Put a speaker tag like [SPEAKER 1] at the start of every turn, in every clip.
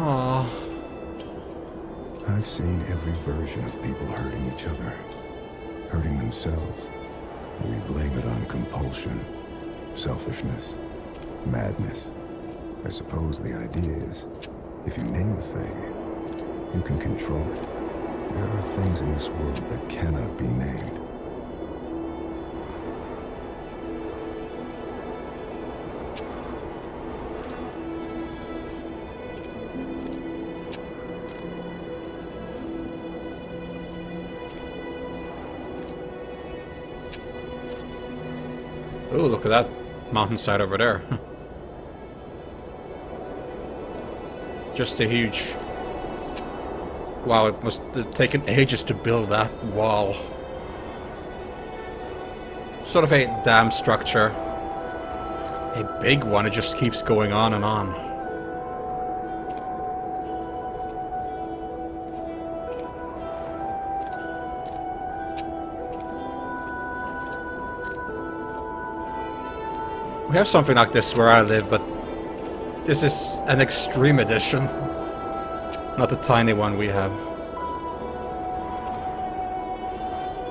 [SPEAKER 1] Aww.
[SPEAKER 2] I've seen every version of people hurting each other, hurting themselves. We blame it on compulsion, selfishness, madness. I suppose the idea is, if you name the thing, you can control it. There are things in this world that cannot be named.
[SPEAKER 1] Oh, look at that mountainside over there. Just a huge... Wow, it must have taken ages to build that wall. Sort of a dam structure. A big one, it just keeps going on and on. We have something like this where I live, but this is an extreme edition. Not the tiny one we have.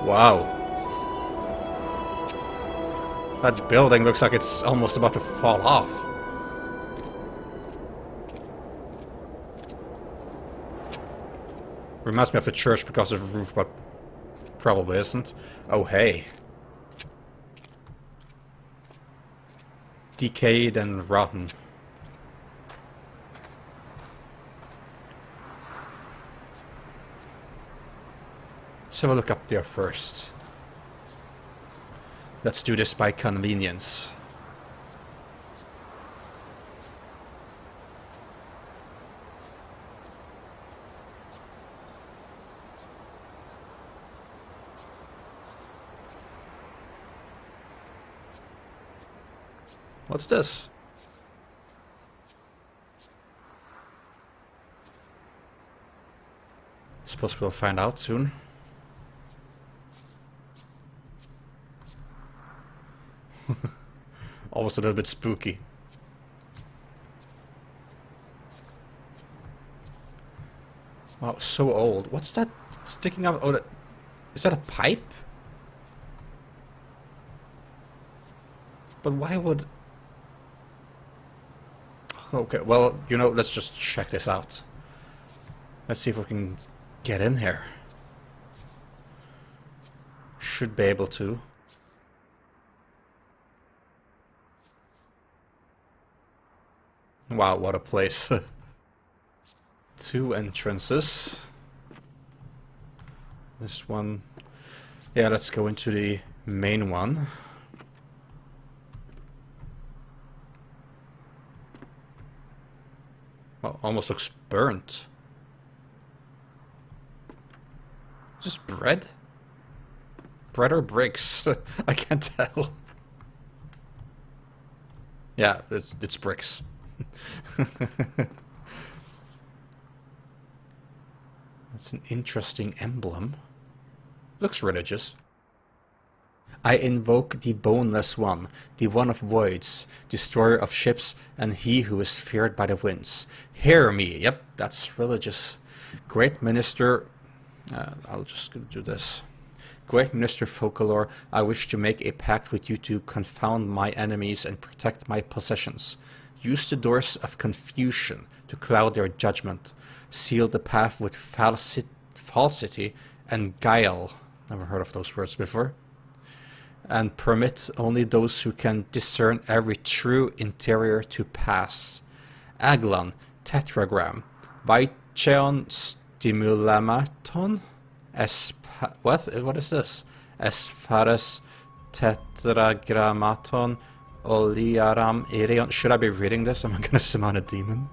[SPEAKER 1] Wow. That building looks like it's almost about to fall off. Reminds me of the church because of the roof, but probably isn't. Oh, hey. Decayed and rotten. Let's have a look up there first. Let's do this by convenience. What's this? Suppose we'll find out soon. Almost a little bit spooky. Wow, so old. What's that sticking out? Oh, is that a pipe? But why would... Okay, well, you know, let's just check this out. Let's see if we can get in here. Should be able to. Wow, what a place. 2 entrances. This one... Yeah, let's go into the main one. Well, almost looks burnt. Just bread? Bread or bricks? I can't tell. Yeah, it's bricks. That's an interesting emblem. Looks religious. I invoke the Boneless One, the One of Voids, destroyer of ships, and he who is feared by the winds. Hear me. Yep, that's religious. Great Minister... I'll just do this. Great Minister Folklore, I wish to make a pact with you to confound my enemies and protect my possessions. Use the doors of confusion to cloud their judgment. Seal the path with falsity and guile. Never heard of those words before. And permit only those who can discern every true interior to pass. Aglon, tetragram. Vicheon stimulamaton. What is this? Espharis tetragrammaton. Oliaram Erion. Should I be reading this? Am I gonna summon a demon?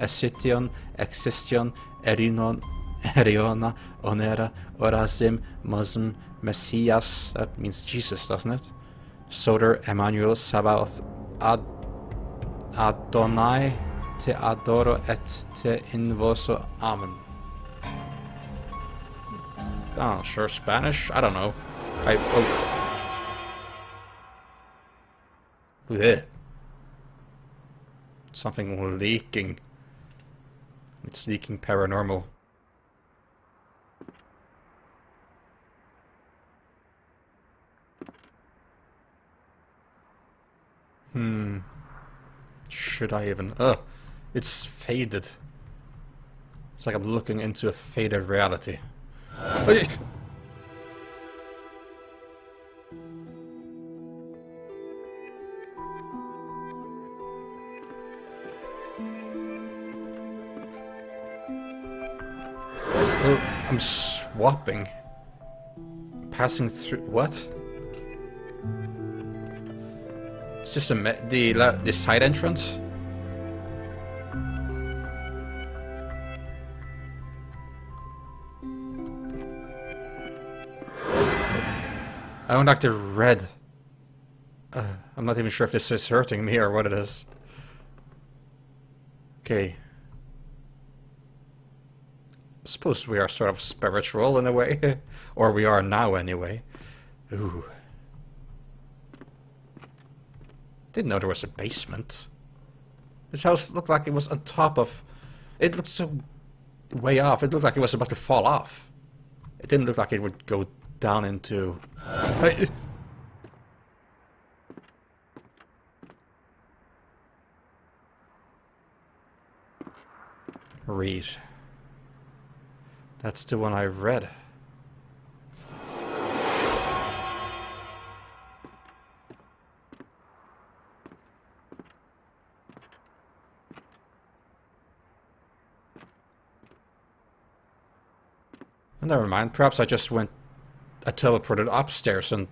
[SPEAKER 1] Esition, Existion, Erinon, Eriona, Onera, Orazim, Muslim, Messias. That means Jesus, doesn't it? Soter, Emmanuel, Sabaoth, Adonai, te adoro et te invoco. Amen. Oh, sure, Spanish? I don't know. Blech. Something leaking. It's leaking paranormal. Should I even... Ugh. It's faded. It's like I'm looking into a faded reality. Oh, I'm swapping. Passing through... What? Is this the side entrance? I don't like the red. I'm not even sure if this is hurting me or what it is. Okay. I suppose we are sort of spiritual in a way. Or we are now anyway. Ooh. Didn't know there was a basement. This house looked like it was on top of... It looked so way off. It looked like it was about to fall off. It didn't look like it would go down into... Read. That's the one I read. Never mind. Perhaps I just went... I teleported upstairs and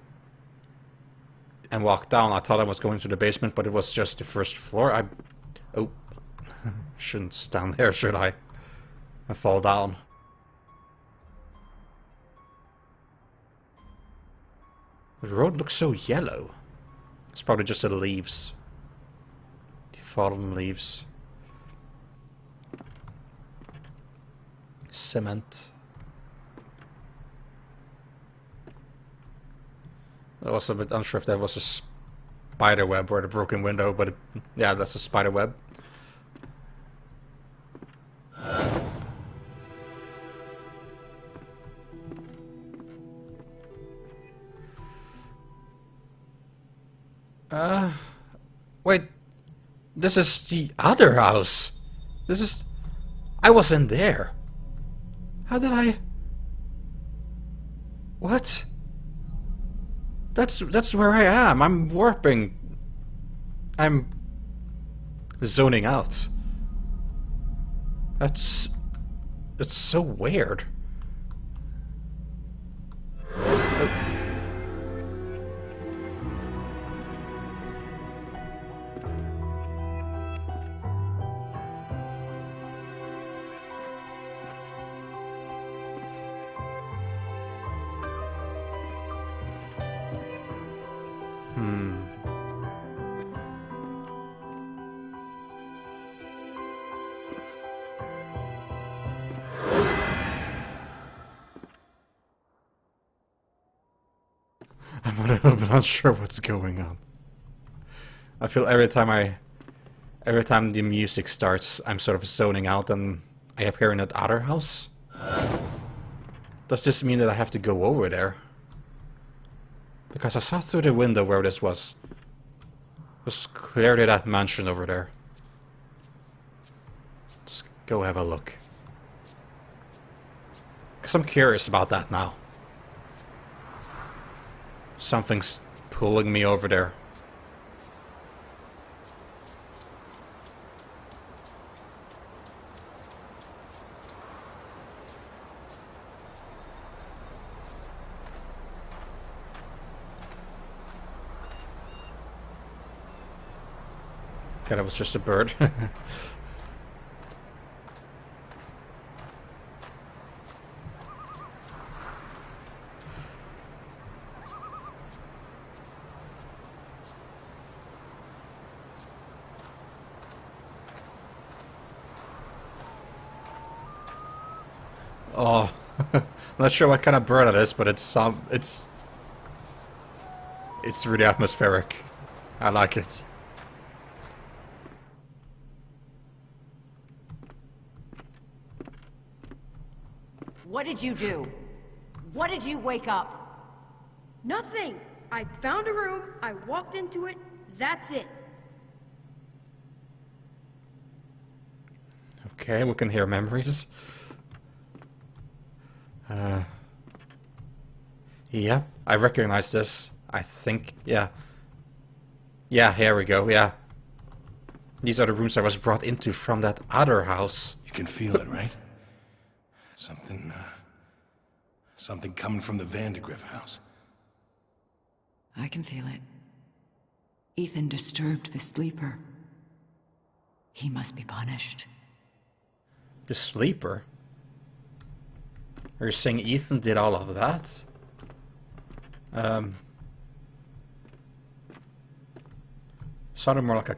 [SPEAKER 1] walked down. I thought I was going to the basement, but it was just the first floor. Oh. Shouldn't stand there, should I? I fall down. The road looks so yellow. It's probably just the leaves. The fallen leaves. Cement. I was a bit unsure if that was a spider web or the broken window, but yeah, that's a spider web. Wait, this is the other house. This is... I wasn't there. How did I... What? That's where I am. I'm warping. I'm zoning out. It's so weird. I'm a little bit unsure what's going on. I feel every time the music starts, I'm sort of zoning out and I appear in that other house. Does this mean that I have to go over there? Because I saw through the window where this was. It was clearly that mansion over there. Let's go have a look. Because I'm curious about that now. Something's pulling me over there. Okay, that was just a bird. Oh, I'm not sure what kind of bird it is, but it's really atmospheric. I like it.
[SPEAKER 3] What did you do? What did you wake up?
[SPEAKER 4] Nothing! I found a room, I walked into it, that's it.
[SPEAKER 1] Okay, we can hear memories. Yeah, I recognize this. I think, yeah. Yeah, here we go, yeah. These are the rooms I was brought into from that other house.
[SPEAKER 5] You can feel it, right? Something coming from the Vandergriff house.
[SPEAKER 3] I can feel it. Ethan disturbed the sleeper. He must be punished.
[SPEAKER 1] The sleeper? Are you saying Ethan did all of that? Sounded more like a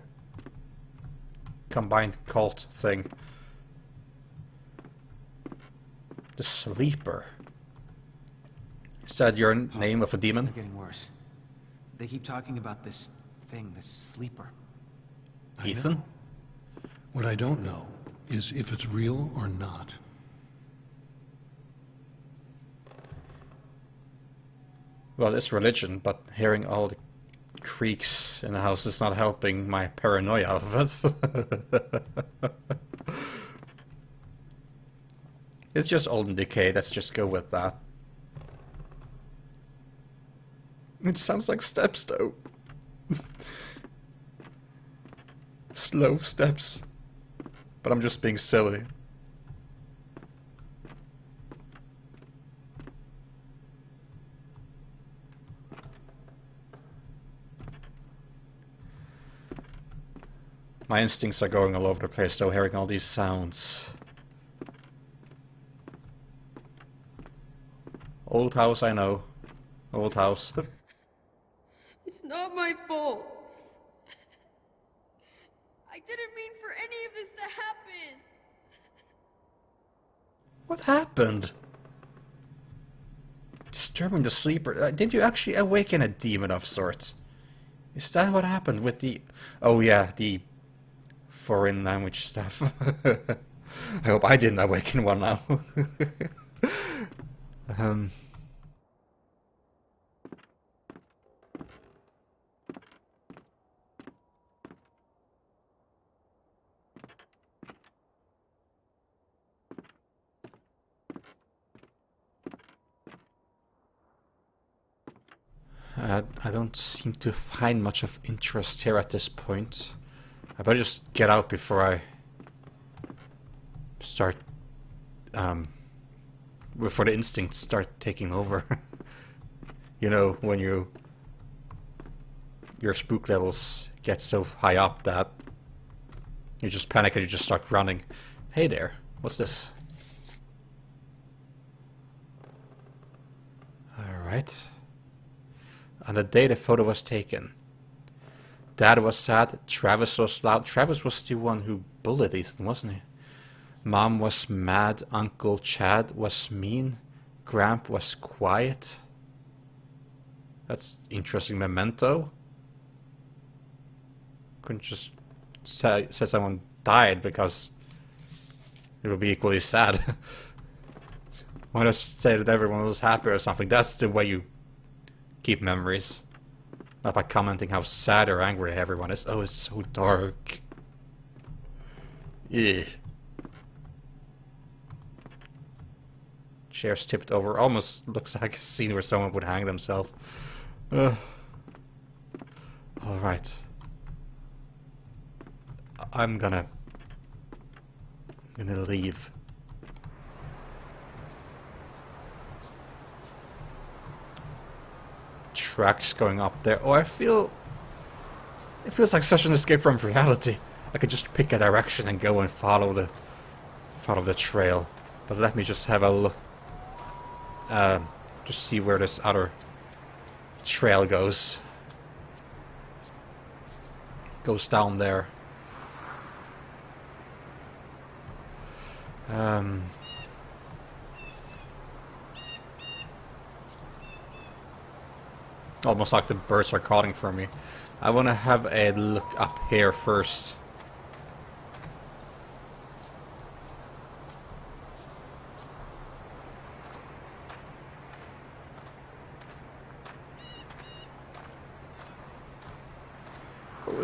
[SPEAKER 1] combined cult thing. The sleeper. Is that your name of a demon?
[SPEAKER 6] They're getting worse. They keep talking about this thing, this sleeper.
[SPEAKER 1] Ethan?
[SPEAKER 5] What I don't know is if it's real or not.
[SPEAKER 1] Well, it's religion, but hearing all the creaks in the house is not helping my paranoia of it. It's just old and decay, let's just go with that. It sounds like steps, though. Slow steps. But I'm just being silly. My instincts are going all over the place, though, hearing all these sounds. Old house, I know. Old house.
[SPEAKER 4] It's not my fault. I didn't mean for any of this to happen.
[SPEAKER 1] What happened? Disturbing the sleeper. Did you actually awaken a demon of sorts? Is that what happened with the... Oh yeah, the foreign language stuff. I hope I didn't awaken one now. I don't seem to find much of interest here at this point. I better just get out before I start, before the instincts start taking over. You know, when your spook levels get so high up that you just panic and you just start running. Hey there, what's this? Alright. On the day the photo was taken, Dad was sad, Travis was loud. Travis was the one who bullied Ethan, wasn't he? Mom was mad, Uncle Chad was mean, Gramp was quiet. That's interesting memento. Couldn't just say someone died because it would be equally sad. Why not say that everyone was happy or something? That's the way you keep memories. Not by commenting how sad or angry everyone is. Oh, it's so dark. Yeah. Chairs tipped over. Almost looks like a scene where someone would hang themselves. Alright. I'm gonna leave. Tracks going up there. Oh, it feels like such an escape from reality. I could just pick a direction and go and follow the trail. But let me just have a look. Just see where this other trail goes. Goes down there. Almost like the birds are calling for me. I want to have a look up here first.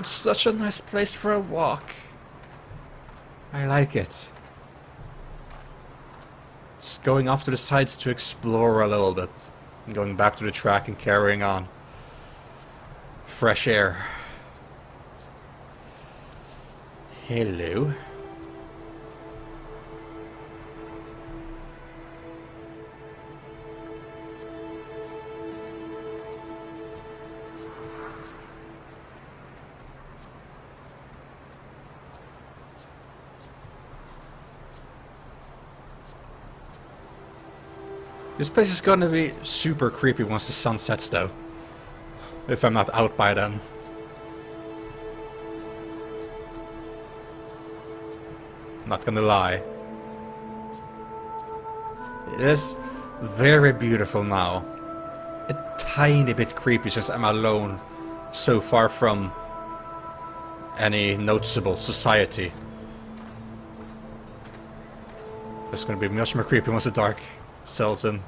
[SPEAKER 1] it's such a nice place for a walk. I like it. Just going off to the sides to explore a little bit. And going back to the track and carrying on. Fresh air. Hello. This place is gonna be super creepy once the sun sets though. If I'm not out by then. Not gonna lie. It is very beautiful now. A tiny bit creepy since I'm alone, so far from any noticeable society. It's gonna be much more creepy once the dark settles in.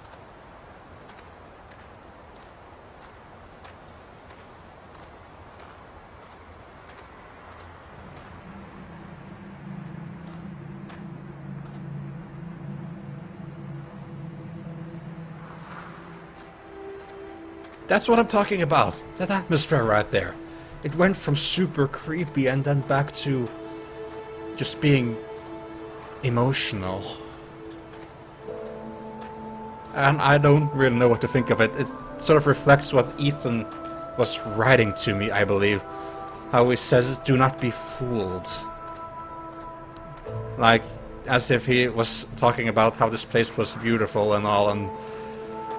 [SPEAKER 1] That's what I'm talking about. That atmosphere right there. It went from super creepy and then back to just being emotional. And I don't really know what to think of it. It sort of reflects what Ethan was writing to me, I believe. How he says, do not be fooled. Like, as if he was talking about how this place was beautiful and all, and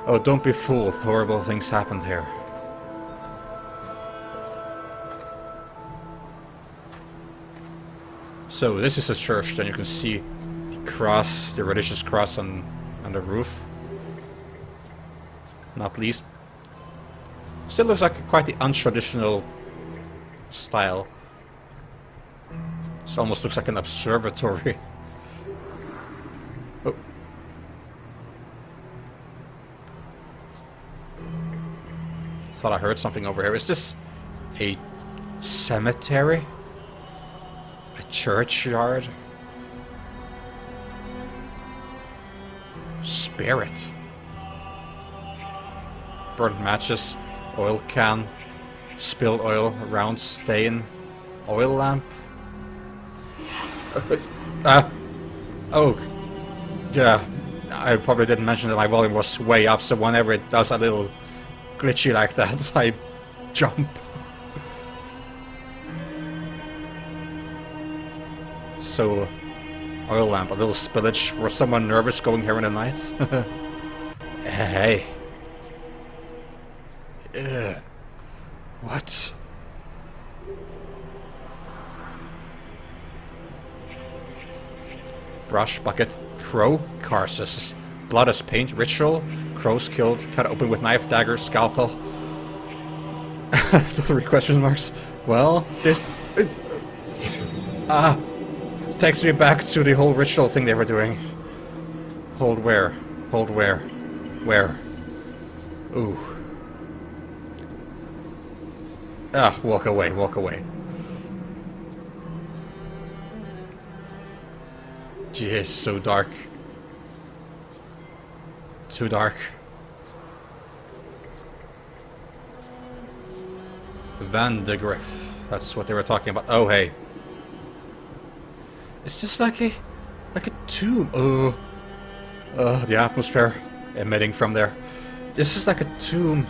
[SPEAKER 1] oh, don't be fooled, horrible things happened here. So this is a church, then you can see the cross, the religious cross on the roof. Not least. Still looks like quite the untraditional style. This almost looks like an observatory. Oh. Thought I heard something over here. Is this a cemetery? A churchyard? Spirit. Burnt matches, oil can, spilled oil, round stain, oil lamp. Oh, yeah, I probably didn't mention that my volume was way up, so whenever it does a little glitchy like that, I jump. So, oil lamp, a little spillage. Was someone nervous going here in the night? Hey. What? Brush, bucket, crow, carcass. Blood as paint, ritual, crows killed, cut open with knife, dagger, scalpel. 3 question marks. Well, this... it takes me back to the whole ritual thing they were doing. Hold where? Hold where? Where? Ooh. Walk away, walk away. Jeez, so dark. Too dark. Van de Griff. That's what they were talking about. Oh, hey. It's just like a tomb. The atmosphere emitting from there. This is like a tomb.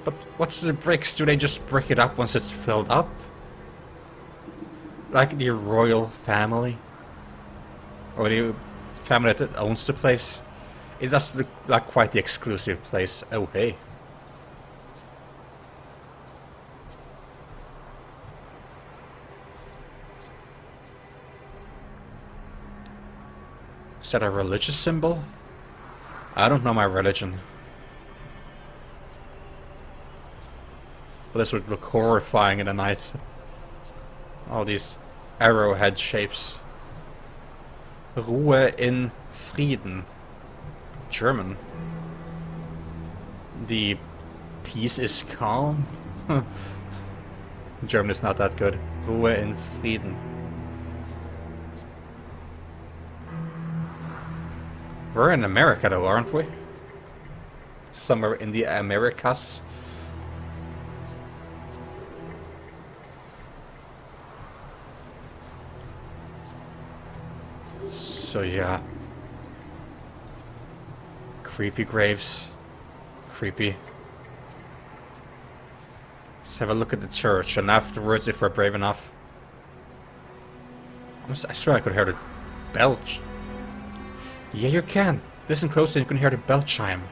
[SPEAKER 1] But what's the bricks? Do they just break it up once it's filled up? Like the royal family? Or the family that owns the place? It does look like quite the exclusive place. Oh, hey. Is that a religious symbol? I don't know my religion. But this would look horrifying in the night. All these arrowhead shapes. Ruhe in Frieden. German. The Peace is calm? German is not that good. Ruhe in Frieden. We're in America though, aren't we? Somewhere in the Americas. So yeah. Creepy graves. Creepy. Let's have a look at the church, and afterwards, if we're brave enough... I swear I could hear the bell. Yeah, you can. Listen close and you can hear the bell chime.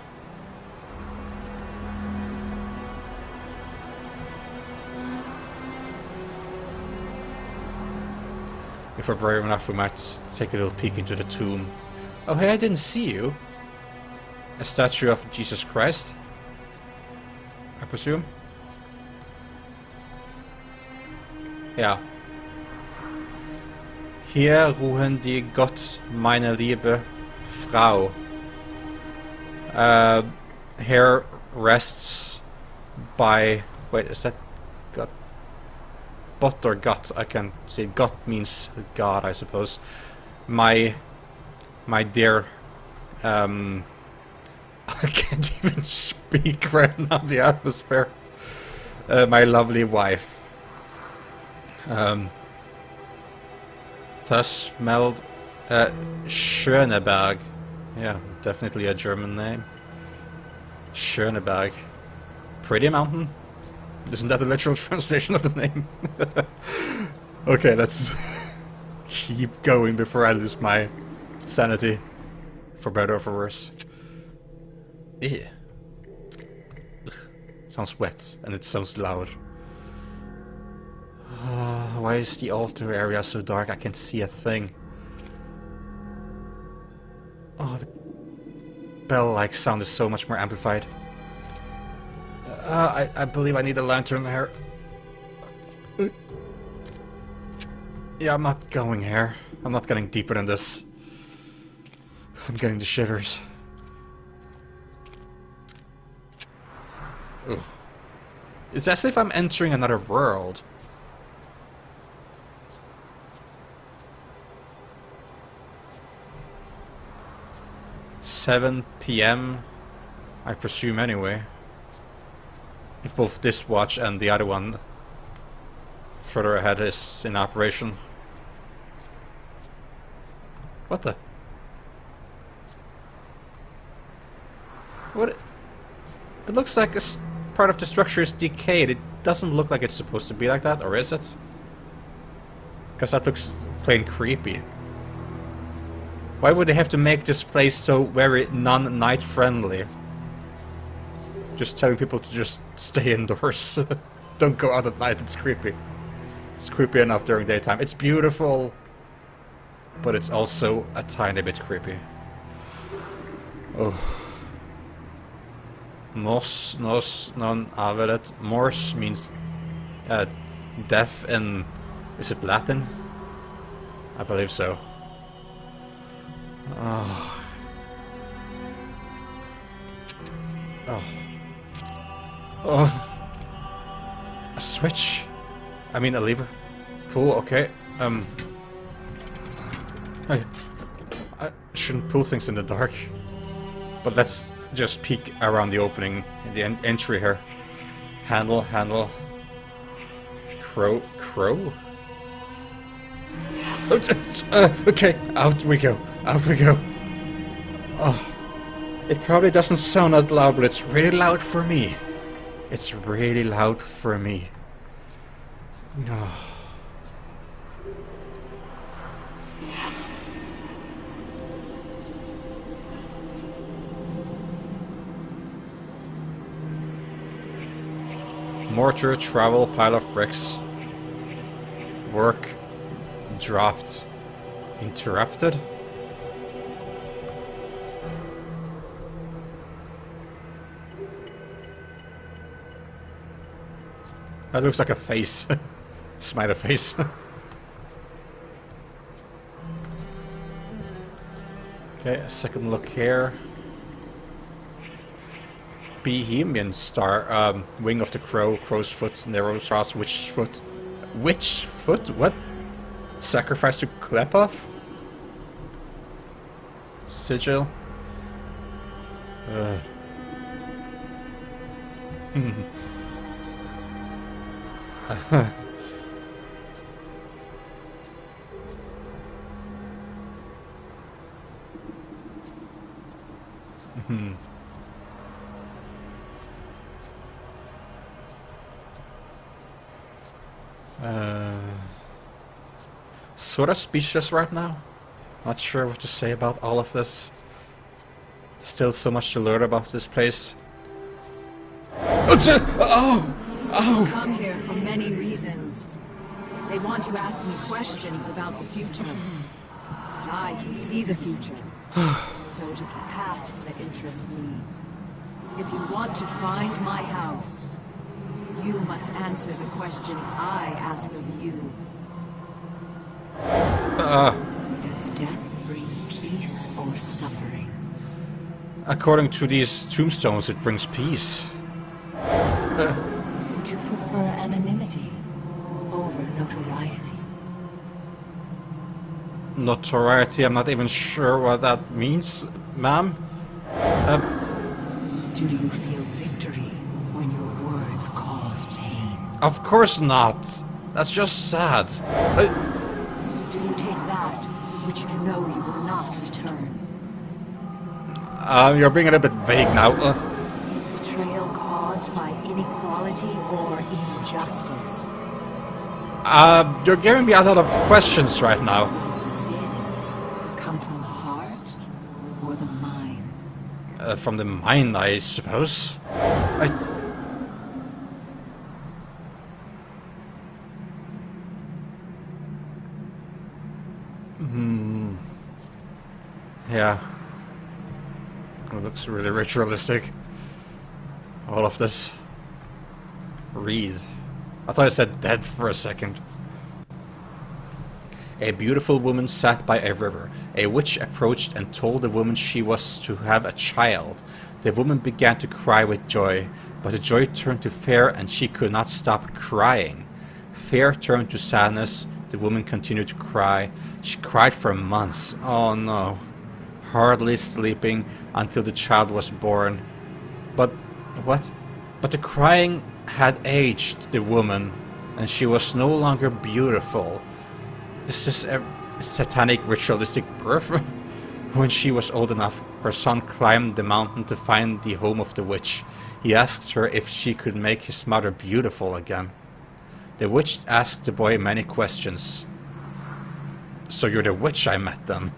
[SPEAKER 1] If we're brave enough, we might take a little peek into the tomb. Oh, hey, I didn't see you. A statue of Jesus Christ, I presume. Ja. Hier ruhen die Gott, meine liebe Frau. Here rests by... Wait, is that God? Bot or Gott? I can say Gott means God, I suppose. My dear... I can't even speak right now, the atmosphere. My lovely wife. Thusmeld Schöneberg. Yeah, definitely a German name. Schöneberg. Pretty mountain? Isn't that the literal translation of the name? Okay, let's keep going before I lose my sanity. For better or for worse. Ew. Sounds wet, and it sounds loud. Why is the altar area so dark? I can't see a thing. Oh, the bell-like sound is so much more amplified. I believe I need a lantern here. Yeah, I'm not going here. I'm not getting deeper than this. I'm getting the shivers. Ugh. It's as if I'm entering another world. $7 p.m. I presume anyway. If both this watch and the other one further ahead is in operation. What the? What? It looks like part of the structure is decayed. It doesn't look like it's supposed to be like that, or is it? Because that looks plain creepy. Why would they have to make this place so very non-night friendly? Just telling people to just stay indoors. Don't go out at night, it's creepy. It's creepy enough during daytime. It's beautiful, but it's also a tiny bit creepy. Oh. Mors nos non avelet. Mors means deaf in... Is it Latin? I believe so. Oh. Oh. Oh. A switch? I mean a lever. Cool, okay. I shouldn't pull things in the dark. But let's just peek around the opening, the entry here. Handle. Crow? Okay, out we go. Oh. It probably doesn't sound that loud, but it's really loud for me. It's really loud for me. No. Mortar, travel, pile of bricks. Work. Dropped. Interrupted. That looks like a face. Smiley face. Okay, a second look here. Bohemian star, wing of the crow, crow's foot, narrow straws, witch's foot. Witch's foot? What? Sacrifice to Klepov? Sigil? Sort of speechless right now. Not sure what to say about all of this. Still so much to learn about this place. Oh!
[SPEAKER 3] Come here for many reasons. They want to ask me questions about the future. I can see the future. So it is the past that interests me. If you want to find my house, you must answer the questions I ask of you. Does death bring peace or suffering?
[SPEAKER 1] According to these tombstones, it brings peace.
[SPEAKER 3] Would you prefer anonymity over notoriety?
[SPEAKER 1] Notoriety, I'm not even sure what that means, ma'am.
[SPEAKER 3] Do you feel victory when your words cause pain?
[SPEAKER 1] Of course not. That's just sad.
[SPEAKER 3] Do you take that which you know you will not return?
[SPEAKER 1] You're being a little bit vague now.
[SPEAKER 3] Is betrayal caused by inequality or injustice?
[SPEAKER 1] You're giving me a lot of questions right now.
[SPEAKER 3] Sin come from the heart or the mind?
[SPEAKER 1] From the mind, I suppose. Yeah. It looks really ritualistic. All of this. Read. I thought I said dead for a second. A beautiful woman sat by a river. A witch approached and told the woman she was to have a child. The woman began to cry with joy, but the joy turned to fear and she could not stop crying. Fear turned to sadness. The woman continued to cry. She cried for months. Oh no. Hardly sleeping until the child was born. But what? But the crying had aged the woman, and she was no longer beautiful. Is this a satanic ritualistic birth? When she was old enough, her son climbed the mountain to find the home of the witch. He asked her if she could make his mother beautiful again. The witch asked the boy many questions. So you're the witch I met then?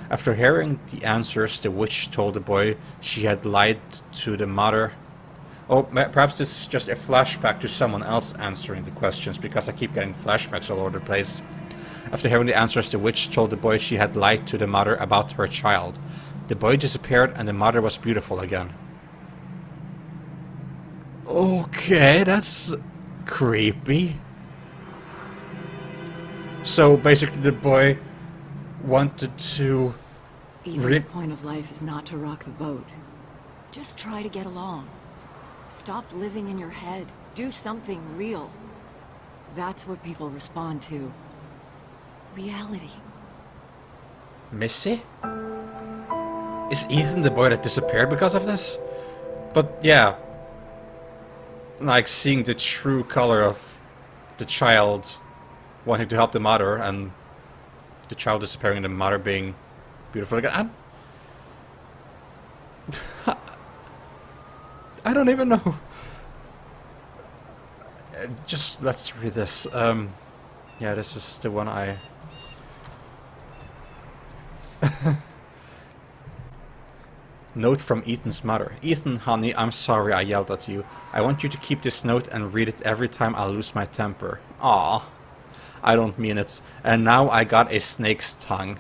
[SPEAKER 1] After hearing the answers, the witch told the boy she had lied to the mother. Oh, perhaps this is just a flashback to someone else answering the questions, because I keep getting flashbacks all over the place. After hearing the answers, the witch told the boy she had lied to the mother about her child. The boy disappeared and the mother was beautiful again. Okay, that's creepy. So basically the boy wanted to...
[SPEAKER 3] Even the point of life is not to rock the boat. Just try to get along. Stop living in your head. Do something real. That's what people respond to. Reality.
[SPEAKER 1] Missy? Is Ethan the boy that disappeared because of this? But yeah. Like seeing the true color of the child wanting to help the mother and the child disappearing and the mother being beautiful again. I don't even know. Just let's read this. Yeah, this is the one I... Note from Ethan's mother. Ethan, honey, I'm sorry I yelled at you. I want you to keep this note and read it every time I lose my temper. Aw. I don't mean it. And now I got a snake's tongue.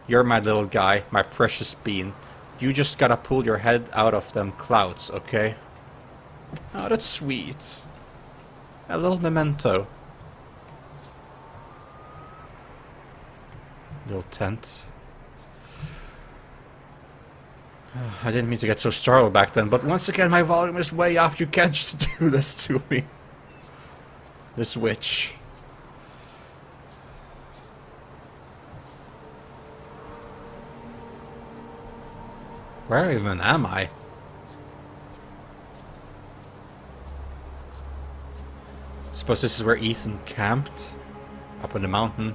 [SPEAKER 1] You're my little guy, my precious bean. You just gotta pull your head out of them clouds, okay? Oh, that's sweet. A little memento. Little tent. I didn't mean to get so startled back then, but once again my volume is way up. You can't just do this to me. This witch. Where even am I? Suppose this is where Ethan camped? Up on the mountain?